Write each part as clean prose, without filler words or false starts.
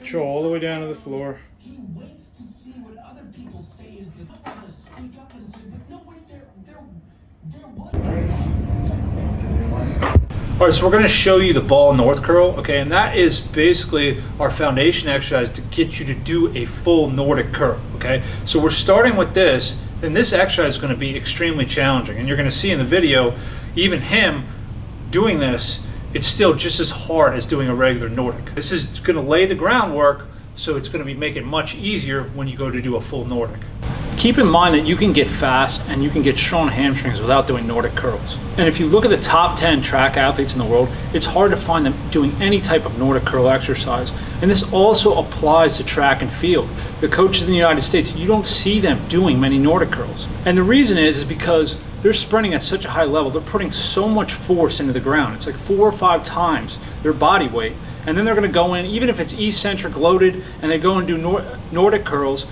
Control all the way down to the floor. All right, so we're going to show you the ball North Curl, okay, and that is basically our foundation exercise to get you to do a full Nordic Curl, okay. So we're starting with this, and this exercise is going to be extremely challenging, and you're going to see in the video, even him doing this, it's still just as hard as doing a regular Nordic. This is going to lay the groundwork, so it's going to make it much easier when you go to do a full Nordic. Keep in mind that you can get fast and you can get strong hamstrings without doing Nordic curls. And if you look at the top 10 track athletes in the world, it's hard to find them doing any type of Nordic curl exercise. And this also applies to track and field. The coaches in the United States, you don't see them doing many Nordic curls. And the reason is because they're sprinting at such a high level, they're putting so much force into the ground. It's like 4 or 5 times their body weight. And then they're gonna go in, even if it's eccentric loaded, and they go and do Nordic curls,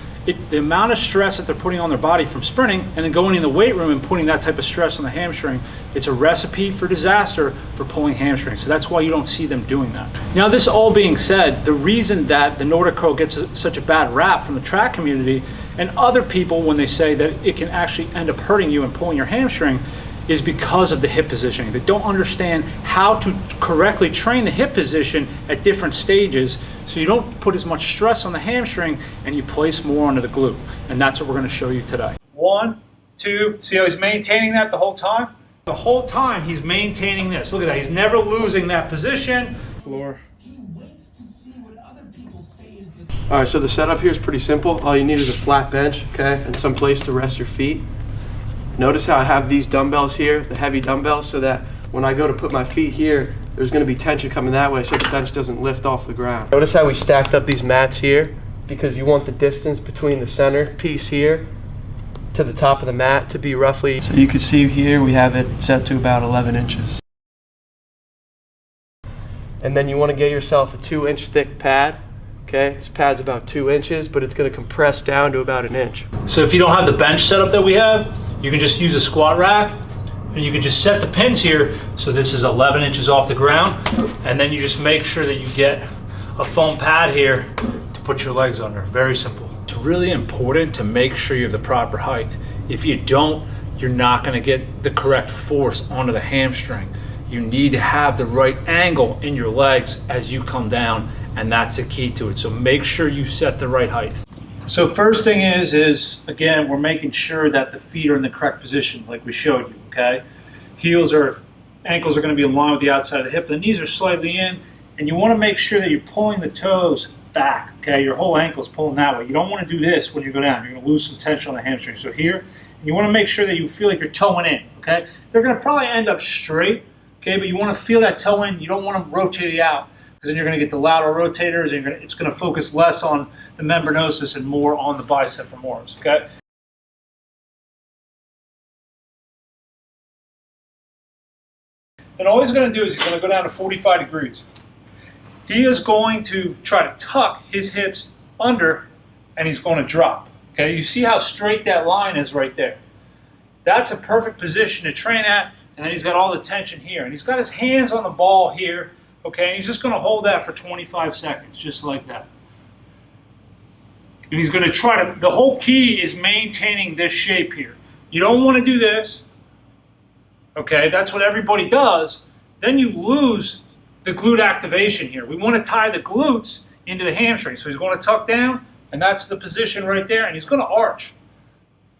the amount of stress that they're putting on their body from sprinting and then going in the weight room and putting that type of stress on the hamstring, it's a recipe for disaster for pulling hamstrings. So that's why you don't see them doing that. Now, this all being said, the reason that the Nordic curl gets such a bad rap from the track community and other people when they say that it can actually end up hurting you and pulling your hamstring is because of the hip positioning. They don't understand how to correctly train the hip position at different stages so you don't put as much stress on the hamstring and you place more onto the glute. And that's what we're going to show you today. 1, 2, see how he's maintaining that the whole time? The whole time he's maintaining this. Look at that, he's never losing that position. Floor. All right, so the setup here is pretty simple. All you need is a flat bench, okay, and some place to rest your feet. Notice how I have these dumbbells here, the heavy dumbbells, so that when I go to put my feet here, there's going to be tension coming that way so the bench doesn't lift off the ground. Notice how we stacked up these mats here because you want the distance between the center piece here to the top of the mat to be roughly, so you can see here we have it set to about 11 inches. And then you want to get yourself a 2-inch thick pad. Okay, this pad's about 2 inches, but it's going to compress down to about 1 inch. So if you don't have the bench setup that we have, you can just use a squat rack and you can just set the pins here. So this is 11 inches off the ground. And then you just make sure that you get a foam pad here to put your legs under. Very simple. It's really important to make sure you have the proper height. If you don't, you're not going to get the correct force onto the hamstring. You need to have the right angle in your legs as you come down, and that's the key to it. So make sure you set the right height. So first thing is again, we're making sure that the feet are in the correct position like we showed you, okay? Ankles are gonna be in line with the outside of the hip, the knees are slightly in, and you wanna make sure that you're pulling the toes back, okay? Your whole ankle's pulling that way. You don't wanna do this when you go down. You're gonna lose some tension on the hamstring. So here, and you wanna make sure that you feel like you're toeing in, okay? They're gonna probably end up straight, okay? But you wanna feel that toe in, you don't want them rotating out, because then you're going to get the lateral rotators, and it's going to focus less on the membranosus and more on the bicep femoris, okay? And all he's going to do is he's going to go down to 45 degrees. He is going to try to tuck his hips under, and he's going to drop, okay? You see how straight that line is right there. That's a perfect position to train at, and then he's got all the tension here. And he's got his hands on the ball here, okay, and he's just going to hold that for 25 seconds, just like that. And he's going to try to, the whole key is maintaining this shape here. You don't want to do this, okay, that's what everybody does. Then you lose the glute activation here. We want to tie the glutes into the hamstring. So he's going to tuck down, and that's the position right there, and he's going to arch.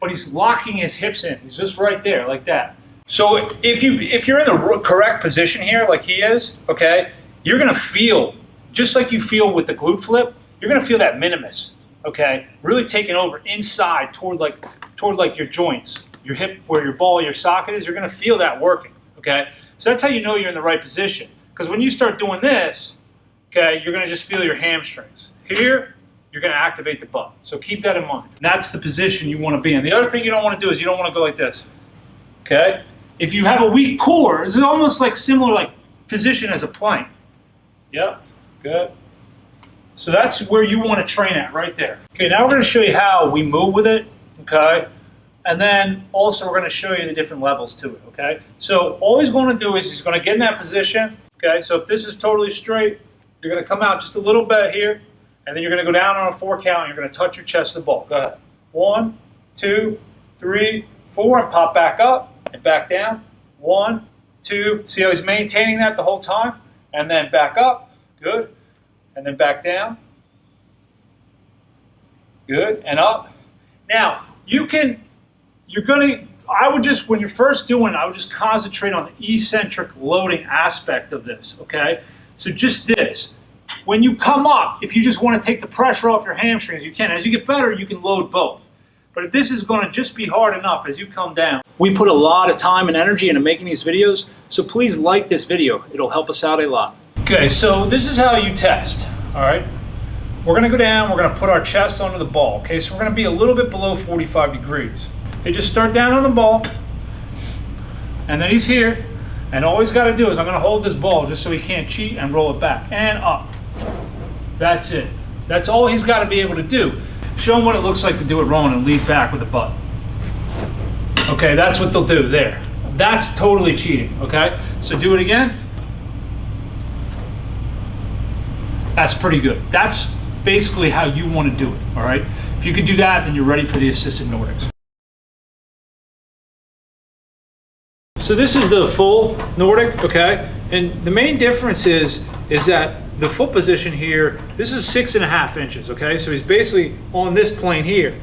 But he's locking his hips in. He's just right there, like that. So if you're in the correct position here, like he is, okay, you're going to feel, just like you feel with the glute flip, you're going to feel that minimus, okay, really taking over inside toward like your joints, your hip, where your ball, your socket is. You're going to feel that working, okay. So that's how you know you're in the right position. Because when you start doing this, okay, you're going to just feel your hamstrings. Here, you're going to activate the butt. So keep that in mind. And that's the position you want to be in. The other thing you don't want to do is you don't want to go like this, okay. If you have a weak core, it's almost like similar like position as a plank. Yep, good. So that's where you want to train at, right there. Okay, now we're going to show you how we move with it, okay? And then also we're going to show you the different levels to it, okay? So all he's going to do is he's going to get in that position, okay? So if this is totally straight, you're going to come out just a little bit here, And then you're going to go down on a 4 count, and you're going to touch your chest to the ball. Go ahead. 1, 2, 3, 4, and pop back up and back down. 1, 2. See how he's maintaining that the whole time? And then back up. Good. And then back down. Good. And up. Now, when you're first doing it, I would just concentrate on the eccentric loading aspect of this, okay? So just this. When you come up, if you just want to take the pressure off your hamstrings, you can. As you get better, you can load both. But this is going to just be hard enough as you come down. We put a lot of time and energy into making these videos, so please like this video. It'll help us out a lot. Okay, so this is how you test, all right? We're going to go down, we're going to put our chest onto the ball, okay? So we're going to be a little bit below 45 degrees. They just start down on the ball, and then he's here, and all he's got to do is I'm going to hold this ball just so he can't cheat and roll it back, and up. That's it. That's all he's got to be able to do. Show him what it looks like to do it wrong and lead back with the butt. Okay, that's what they'll do there. That's totally cheating, okay? So do it again. That's pretty good. That's basically how you want to do it, all right? If you can do that, then you're ready for the assisted Nordics. So this is the full Nordic, okay? And the main difference is that the foot position here, this is 6.5 inches, okay? So he's basically on this plane here,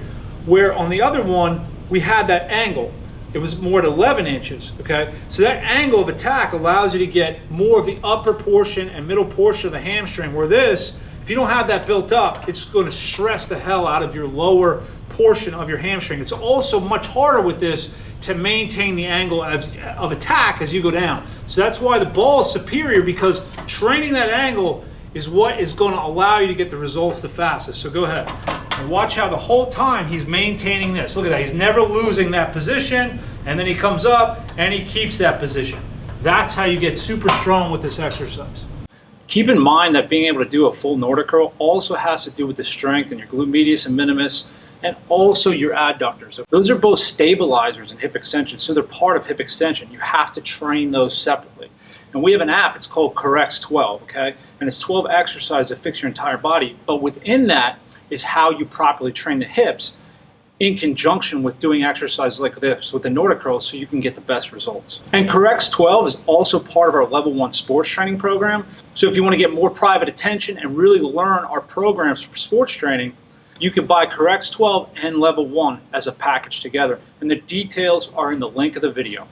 where on the other one, we had that angle. It was more at 11 inches, okay? So that angle of attack allows you to get more of the upper portion and middle portion of the hamstring, where this, if you don't have that built up, it's going to stress the hell out of your lower portion of your hamstring. It's also much harder with this to maintain the angle of attack as you go down. So that's why the ball is superior, because training that angle is what is going to allow you to get the results the fastest. So go ahead and watch how the whole time he's maintaining this. Look at that, he's never losing that position, and then he comes up and he keeps that position. That's how you get super strong with this exercise. Keep in mind that being able to do a full Nordic curl also has to do with the strength in your glute medius and minimus, and also your adductors. Those are both stabilizers in hip extension, so they're part of hip extension. You have to train those separately. And we have an app, it's called Corexcell, okay? And it's 12 exercises that fix your entire body, but within that is how you properly train the hips in conjunction with doing exercises like this with the Nordic curl, so you can get the best results. And Corexcell is also part of our level 1 sports training program. So if you want to get more private attention and really learn our programs for sports training, you can buy Corexcell and level 1 as a package together. And the details are in the link of the video.